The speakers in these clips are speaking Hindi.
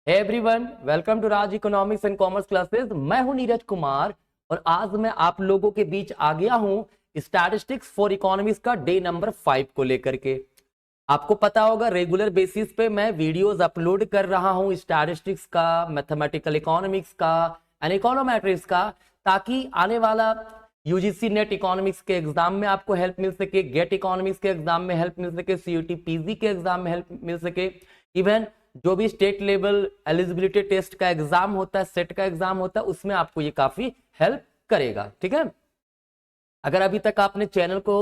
Everyone, welcome to Raj economics and commerce classes. मैं हूं नीरज कुमार और आज मैं आप लोगों के बीच आ गया हूं स्टैटिस्टिक्स फॉर इकोनॉमिक्स का डे नंबर 5 को लेकर के। आपको पता होगा रेगुलर बेसिस पे मैं वीडियोस अपलोड कर रहा हूं स्टैटिस्टिक्स का, मैथमेटिकल इकोनॉमिक्स का एंड इकोनोमेट्रिक्स का, ताकि आने वाला यूजीसी नेट इकोनॉमिक्स के एग्जाम में आपको हेल्प मिल सके, गेट इकोनॉमिक्स के एग्जाम में हेल्प मिल सके, सीयूटी पीजी के एग्जाम में हेल्प मिल सके, इवन जो भी स्टेट लेवल एलिजिबिलिटी टेस्ट का एग्जाम होता है, सेट का एग्जाम होता है, उसमें आपको ये काफी हेल्प करेगा। ठीक है, अगर अभी तक आपने चैनल को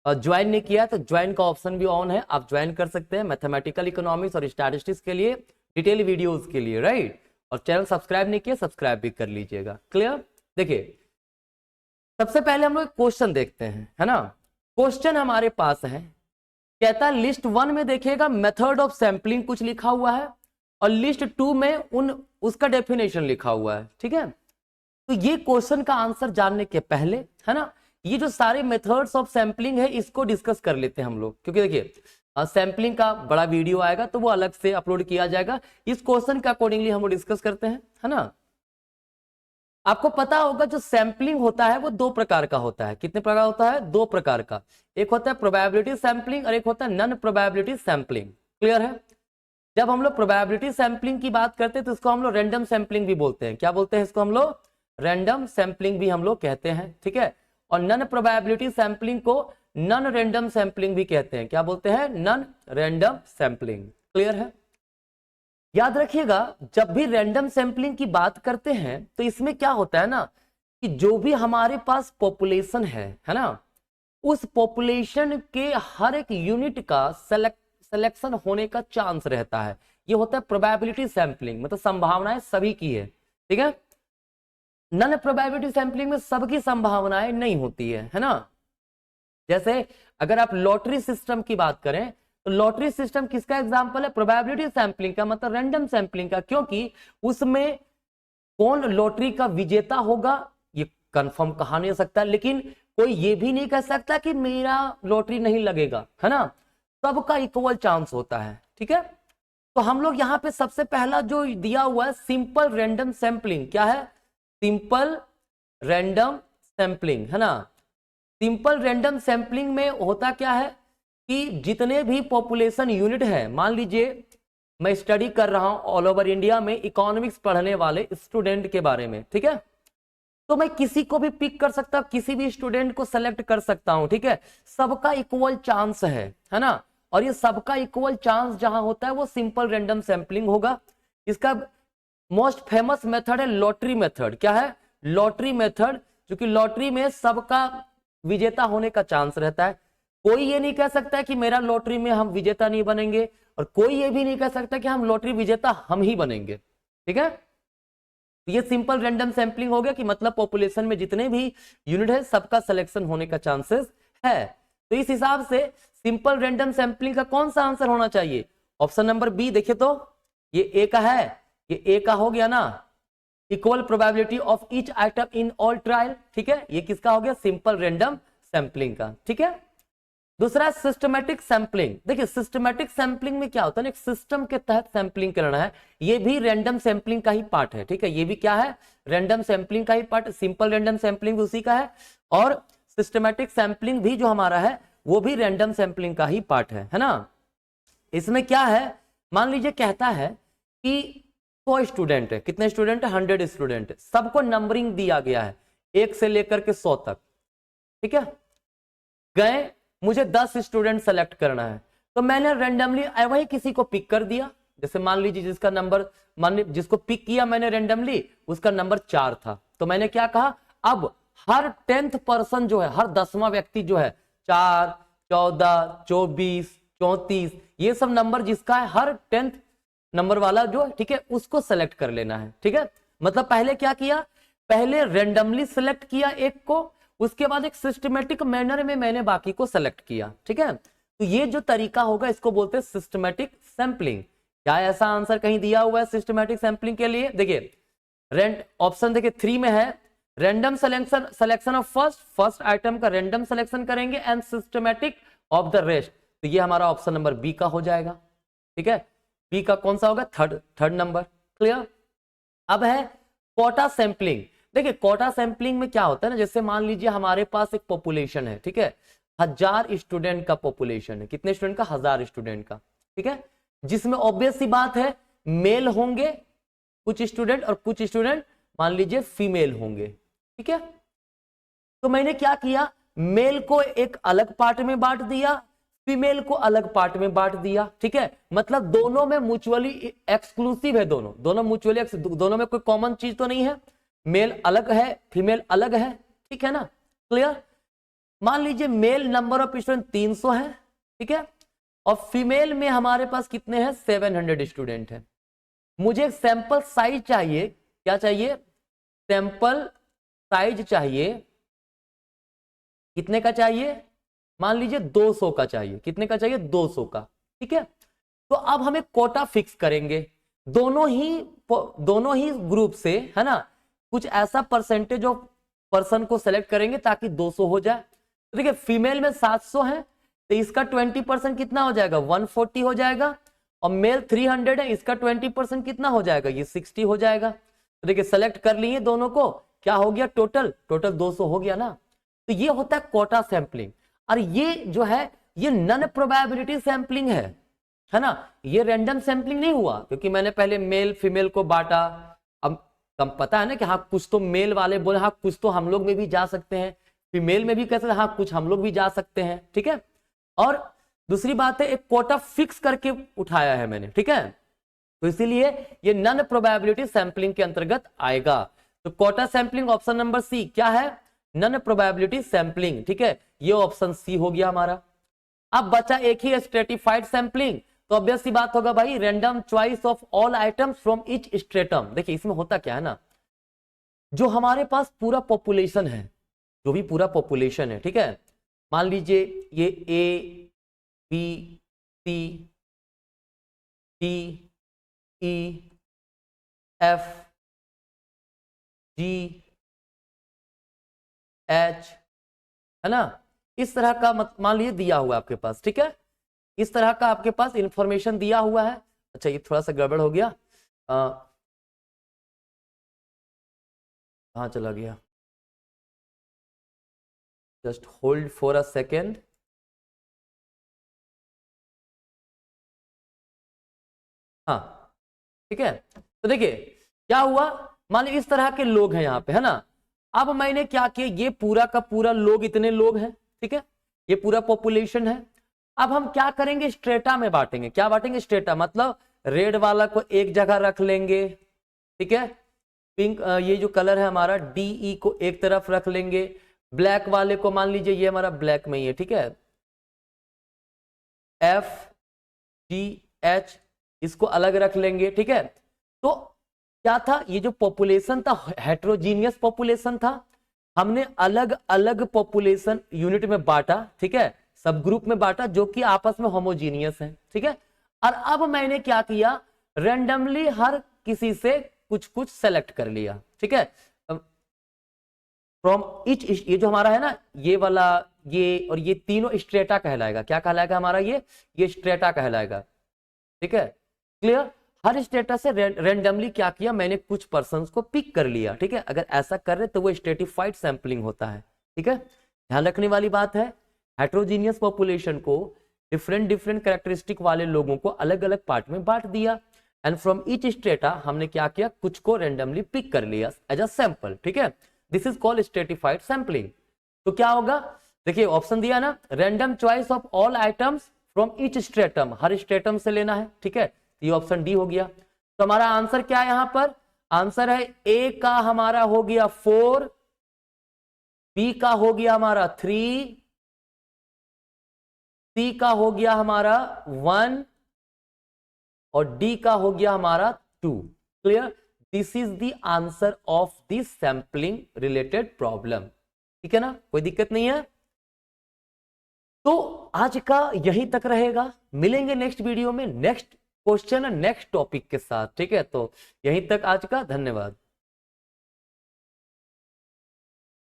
ज्वाइन नहीं किया तो ज्वाइन का ऑप्शन भी ऑन है, आप ज्वाइन कर सकते हैं मैथमेटिकल इकोनॉमिक्स और स्टैटिस्टिक्स के लिए, डिटेल वीडियोस के लिए, राइट। और चैनल सब्सक्राइब नहीं किया, सब्सक्राइब भी कर लीजिएगा। क्लियर। देखिए, सबसे पहले हम लोग क्वेश्चन देखते हैं, है ना। क्वेश्चन हमारे पास है, कहता है लिस्ट 1 में देखिएगा मेथड ऑफ सैंपलिंग कुछ लिखा हुआ है और लिस्ट 2 में उसका डेफिनेशन लिखा हुआ है। ठीक है, तो ये क्वेश्चन का आंसर जानने के पहले, है ना, ये जो सारे मेथड्स ऑफ सैंपलिंग है इसको डिस्कस कर लेते हैं हम लोग, क्योंकि देखिए सैंपलिंग का बड़ा वीडियो आएगा तो वो अलग से अपलोड किया जाएगा। इस क्वेश्चन के अकॉर्डिंगली हम लोग डिस्कस करते हैं, है ना। आपको पता होगा जो सैंपलिंग होता है वो दो प्रकार का होता है। कितने प्रकार होता है? दो प्रकार का। एक होता है प्रोबेबिलिटी सैंपलिंग और एक होता है नॉन प्रोबेबिलिटी सैंपलिंग। क्लियर है। जब हम लोग प्रोबेबिलिटी सैंपलिंग की बात करते हैं तो इसको हम लोग रैंडम सैंपलिंग भी बोलते हैं। क्या बोलते हैं इसको हम लोग? रैंडम सैंपलिंग भी हम लोग कहते हैं। ठीक है, और नॉन प्रोबेबिलिटी सैंपलिंग को नॉन रैंडम सैंपलिंग भी कहते हैं। क्या बोलते हैं? Non random sampling. क्लियर है। याद रखिएगा, जब भी रैंडम सैंपलिंग की बात करते हैं तो इसमें क्या होता है ना, कि जो भी हमारे पास पॉपुलेशन है ना, उस पॉपुलेशन के हर एक यूनिट का सिलेक्शन होने का चांस रहता है। ये होता है प्रोबेबिलिटी सैंपलिंग, मतलब संभावनाएं सभी की है। ठीक है, नॉन प्रोबेबिलिटी सैंपलिंग में सबकी संभावनाएं नहीं होती है ना। जैसे अगर आप लॉटरी सिस्टम की बात करें तो लॉटरी सिस्टम किसका एग्जांपल है? प्रोबेबिलिटी सैंपलिंग का, मतलब रैंडम सैंपलिंग का, क्योंकि उसमें कौन लॉटरी का विजेता होगा ये कंफर्म कहा नहीं सकता, लेकिन कोई ये भी नहीं कह सकता कि मेरा लॉटरी नहीं लगेगा, है ना। सबका इक्वल चांस होता है। ठीक है, तो हम लोग यहाँ पे सबसे पहला जो दिया हुआ है सिंपल रैंडम सैंपलिंग, क्या है? सिंपल रैंडम सैंपलिंग, है ना। सिंपल रैंडम सैंपलिंग में होता क्या है कि जितने भी पॉपुलेशन यूनिट है, मान लीजिए मैं स्टडी कर रहा हूं ऑल ओवर इंडिया में इकोनॉमिक्स पढ़ने वाले स्टूडेंट के बारे में, ठीक है, तो मैं किसी को भी पिक कर सकता हूं, किसी भी स्टूडेंट को सेलेक्ट कर सकता हूं। ठीक है, सबका इक्वल चांस है ना। और ये सबका इक्वल चांस जहां होता है वो सिंपल रैंडम सैंपलिंग होगा। इसका मोस्ट फेमस मेथड है लॉटरी मेथड। क्या है? लॉटरी मेथड, क्योंकि लॉटरी में सबका विजेता होने का चांस रहता है। कोई ये नहीं कह सकता कि मेरा लॉटरी में हम विजेता नहीं बनेंगे, और कोई ये भी नहीं कह सकता कि हम लॉटरी विजेता हम ही बनेंगे। ठीक है, तो ये सिंपल रैंडम सैंपलिंग हो गया कि मतलब पॉपुलेशन में जितने भी यूनिट है सबका सिलेक्शन होने का चांसेस है। तो इस हिसाब से सिंपल रैंडम सैंपलिंग का कौन सा आंसर होना चाहिए? Option number B. देखिए तो ये ए का है, ये ए का हो गया ना, equal probability of each item in all trial. ठीक है, ये किसका हो गया? सिंपल रैंडम सैंपलिंग का। ठीक है, दूसरा सिस्टमैटिक सैंपलिंग। देखिए सिस्टमैटिक सैंपलिंग में क्या होता है, एक सिस्टम के तहत सैंपलिंग करना है। ये भी रैंडम सैंपलिंग का ही पार्ट है। ठीक है, ये भी क्या है? रैंडम सैंपलिंग का ही पार्ट। सिंपल रैंडम सैंपलिंग उसी का है, और सिस्टमैटिक सैंपलिंग भी जो हमारा है वो भी रैंडम सैंपलिंग का ही पार्ट है ना। इसमें क्या है, मान लीजिए कहता है कि 100 स्टूडेंट है। कितने स्टूडेंट है? 100 स्टूडेंट है। सबको नंबरिंग दिया गया है 1 से लेकर के 100 तक। ठीक है, गए, मुझे 10 स्टूडेंट सेलेक्ट करना है, तो मैंने रैंडमली वही किसी को पिक कर दिया। जैसे मान लीजिए जिसका नंबर, जिसको पिक किया मैंने रैंडमली, उसका नंबर 4 था, तो मैंने क्या कहा, अब हर 10th पर्सन जो है, हर 10वां व्यक्ति जो है, 4, 14, 24, 34, ये सब नंबर जिसका है हर 10th नंबर वाला जो, ठीक है, उसको सेलेक्ट कर लेना है। ठीक है, मतलब पहले क्या किया, पहले रैंडमली सेलेक्ट किया एक को, उसके बाद एक सिस्टमेटिक मैनर में मैंने बाकी को सेलेक्ट किया। ठीक है, तो ये जो तरीका होगा इसको बोलते हैं सिस्टमेटिक सैंपलिंग। क्या ऐसा आंसर कहीं दिया हुआ है सिस्टमेटिक सैंपलिंग के लिए? देखिए ऑप्शन देखिए 3 में है random selection of first item का रैंडम सिलेक्शन करेंगे and systematic of the rest. तो ये हमारा ऑप्शन नंबर बी का हो जाएगा। ठीक है, बी का कौन सा होगा? Third number. क्लियर। अब है कोटा सैंपलिंग। देखिए कोटा सैंपलिंग में क्या होता है ना, जैसे मान लीजिए हमारे पास एक पॉपुलेशन है, ठीक है, 1000 स्टूडेंट का पॉपुलेशन है, कितने स्टूडेंट का, 1000 स्टूडेंट का, ठीक है, जिसमें ऑब्वियस सी बात है मेल होंगे कुछ स्टूडेंट और कुछ स्टूडेंट मान लीजिए फीमेल होंगे, ठीक है। तो मैंने क्या किया, मेल को एक अलग पार्ट में बांट दिया, फीमेल को अलग पार्ट में बांट दिया, ठीक है, मतलब दोनों में म्यूचुअली एक्सक्लूसिव है, दोनों म्यूचुअली, दोनों में कोई कॉमन चीज तो नहीं है, मेल अलग है फीमेल अलग है, ठीक है ना, क्लियर। मान लीजिए मेल नंबर ऑफ स्टूडेंट 300 है, ठीक है, और फीमेल में हमारे पास कितने हैं, 700 स्टूडेंट है। मुझे सैंपल साइज चाहिए, क्या चाहिए, सैंपल साइज चाहिए, कितने का चाहिए, मान लीजिए 200 का चाहिए, कितने का चाहिए, 200 का, ठीक है। तो अब हमें कोटा फिक्स करेंगे, दोनों ही ग्रुप से, है ना, कुछ ऐसा परसेंटेज ऑफ पर्सन को सेलेक्ट करेंगे ताकि 200 हो जाए। तो देखिए फीमेल में 700 है तो इसका 20% कितना हो जाएगा, 140 हो जाएगा, और मेल 300 है, इसका 20% कितना हो जाएगा, ये 60 हो जाएगा। तो देखिए सेलेक्ट कर लिए दोनों को, क्या हो गया, टोटल 200 हो गया ना। तो ये होता है कोटा सैंपलिंग। और ये जो है ये नन प्रोबेबिलिटी सैंपलिंग है ना, ये रैंडम सैंपलिंग नहीं हुआ, क्योंकि मैंने पहले मेल फीमेल को बांटा। अब कम पता है ना कि हाँ कुछ तो मेल वाले बोले हाँ कुछ तो हम लोग में भी जा सकते हैं, फीमेल में भी कैसे, हाँ कुछ हम लोग भी जा सकते हैं, ठीक है। और दूसरी बात है एक कोटा फिक्स करके उठाया है मैंने, ठीक है, तो इसीलिए ये नन प्रोबेबिलिटी सैंपलिंग के अंतर्गत आएगा। तो quota sampling option number C क्या है, नन प्रोबेबिलिटी सैंपलिंग, ठीक है, ये ऑप्शन सी हो गया हमारा। अब बचा एक ही स्ट्रेटिफाइड सैंपलिंग, तो ऑब्वियस सी बात होगा भाई random choice of all items from each stratum. देखिए इसमें होता क्या है ना, जो हमारे पास पूरा पॉपुलेशन है, जो भी पूरा पॉपुलेशन है, ठीक है, मान लीजिए ये A B C D E F G H, है ना, इस तरह का मान लीजिए दिया हुआ है आपके पास, ठीक है, इस तरह का आपके पास इंफॉर्मेशन दिया हुआ है। अच्छा ये थोड़ा सा गड़बड़ हो गया, कहाँ चला गया, just hold for a second. हाँ ठीक है, तो देखिए क्या हुआ, मान लीजिए इस तरह के लोग हैं यहाँ पे, है ना। अब मैंने क्या किया, ये पूरा का पूरा लोग, इतने लोग हैं, ठीक है, ये पूरा पॉपुलेशन है। अब हम क्या करेंगे, स्ट्रेटा में बांटेंगे, क्या बांटेंगे, स्ट्रेटा, मतलब रेड वाला को एक जगह रख लेंगे, ठीक है, पिंक ये जो कलर है हमारा डीई को एक तरफ रख लेंगे, ब्लैक वाले को मान लीजिए ये हमारा ब्लैक में ही है, ठीक है, एफ जी एच इसको अलग रख लेंगे, ठीक है। तो क्या था, ये जो पॉपुलेशन था हेट्रोजीनियस पॉपुलेशन था, हमने अलग अलग पॉपुलेशन यूनिट में बांटा, ठीक है, सब ग्रुप में बांटा जो कि आपस में होमोजीनियस है, ठीक है। और अब मैंने क्या किया, रैंडमली हर किसी से कुछ कुछ सेलेक्ट कर लिया, ठीक है, फ्रॉम ईच, ये जो हमारा है ना ये वाला, ये और ये तीनों स्ट्रेटा कहलाएगा, क्या कहलाएगा हमारा, ये स्ट्रेटा कहलाएगा, ठीक है, क्लियर। हर स्टेटस से रैंडमली क्या किया, मैंने कुछ पर्संस को पिक कर लिया, ठीक है, अगर ऐसा कर रहे तो वो स्ट्रेटिफाइड सैंपलिंग होता है, ठीक है। ध्यान रखने वाली बात है, हेट्रोजीनियस पॉपुलेशन को डिफरेंट डिफरेंट कैरेक्टरिस्टिक वाले लोगों को अलग अलग पार्ट में बांट दिया, एंड फ्रॉम ईच स्ट्रेटा हमने क्या किया, कुछ को रैंडमली पिक कर लिया एज अ सैंपल, ठीक है, this is called stratified sampling. तो क्या होगा, देखिए ऑप्शन दिया ना, random choice of all items from each stratum, her stratum से लेना है, ठीक है, ये ऑप्शन डी हो गया। तो हमारा आंसर क्या है, यहां पर आंसर है ए का हमारा हो गया 4, बी का हो गया हमारा 3, सी का हो गया हमारा 1 और डी का हो गया हमारा 2। Clear, this is the answer of this sampling related problem, ठीक है ना, कोई दिक्कत नहीं है। तो आज का यहीं तक रहेगा, मिलेंगे नेक्स्ट वीडियो में नेक्स्ट क्वेश्चन नेक्स्ट टॉपिक के साथ, ठीक है। तो यहीं तक आज का, धन्यवाद।